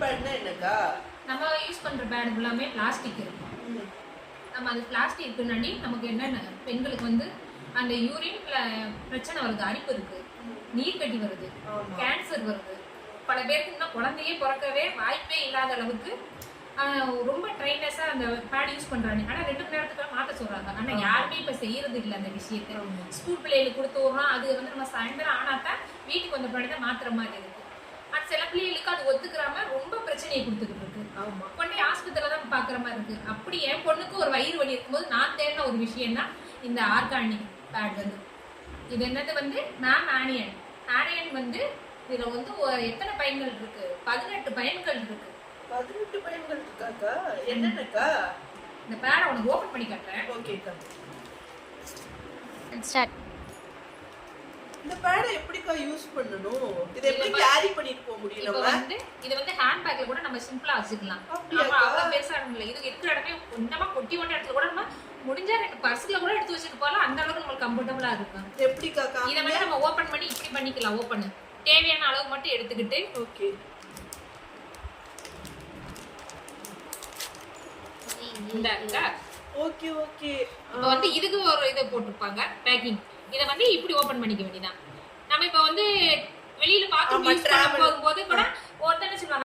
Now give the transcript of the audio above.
Toilet பேட்னா என்னக்கா? நம்ம use பண்ற பேட் எல்லாமே பிளாஸ்டிக் இருக்கும். நம்ம அது பிளாஸ்டிக் இருக்குனாடி நமக்கு என்னென்ன பெண்களுக்கு வந்து அந்த யூரின்ல பிரச்சனை வருது, அரிப்பு இருக்கு, நீர் கட்டி வருது, கேன்சர் வருது. பல பேருக்கு இன்னும் குழந்தையே பிறக்கவே வாய்ப்பே இல்லாத அளவுக்கு ரொம்ப ட்ரைனஸா அந்த பேட் யூஸ் பண்றாங்க. ஆனா 2 மணி நேரத்துக்கு மாத்த சொல்றாங்க. ஆனா யாருமே இப்ப செய்யறது இல்லை அந்த விஷயத்த. ஸ்கூல் பிள்ளைகளுக்கு கொடுத்து விடுறோம். அது வந்து நம்ம சாயந்தரம் ஆனாதான் வீட்டுக்கு வந்த பின்னாடி தான் மாத்திர மாதிரி இருக்கு. ஆனா சில பிள்ளைகளுக்கு அது ஒத்துக்கிறாம ரொம்ப பிரச்சனையை கொடுத்துக்கிட்டு இருக்கு. கொண்டே ஆஸ்பத்திரியில தான் பாக்குற மாதிரி இருக்கு. அப்படி என் பொண்ணுக்கு ஒரு வயிறு வலி இருக்கும்போது நான் தேடின ஒரு விஷயம் தான் இந்த ஆர்கானிக் பேட் வந்து. இது என்னது வந்து மேம் ஆனியன். ஆனியன் வந்து இதுல வந்து எத்தனை பயன்கள் இருக்கு? 18 பயன்கள் இருக்கு. 18 பயன்கள் இருக்காக்கா? என்னென்னக்கா? இந்த பேடை உனக்கு ஓபன் பண்ணி காட்டுறேன். ஓகேக்கா. ஸ்டார்ட். இந்த பேடை எப்படிக்கா யூஸ் பண்ணனும்? இத எப்படி கேரி பண்ணிட்டு போக முடியும் நம்ம? இது வந்து ஹேண்ட் பேக்ல கூட நம்ம சிம்பிளா வச்சுக்கலாம். நம்ம அவ்வளவு பெருசா இல்ல. இது இருக்கிற இடமே கொஞ்சமா கொட்டி வந்த இடத்துல கூட நம்ம முடிஞ்சா ரெண்டு பர்ஸ்ல கூட எடுத்து வச்சிட்டு போலாம். அந்த அளவுக்கு நமக்கு கம்ஃபர்ட்டபிளா இருக்கும். எப்படிக்கா? இத வந்து நம்ம ஓபன் பண்ணி இப்படி பண்ணிக்கலாம். ஓபன் தேவையான அளவு மட்டும் எடுத்துக்கிட்டு ஓகே. இந்தாங்க. Okay okay. இப்போ வந்து இதுக்கு ஒரு இத போட்டுப்பாங்க பேக்கிங். இத வந்து இப்படி ஓபன் பண்ணிக்க வேண்டியதான். நம்ம இப்ப வந்து வெளியில பாத்ரூம் யூஸ் பண்ண போகும்போது கூட ஒருத்தன சொல்லுவாங்க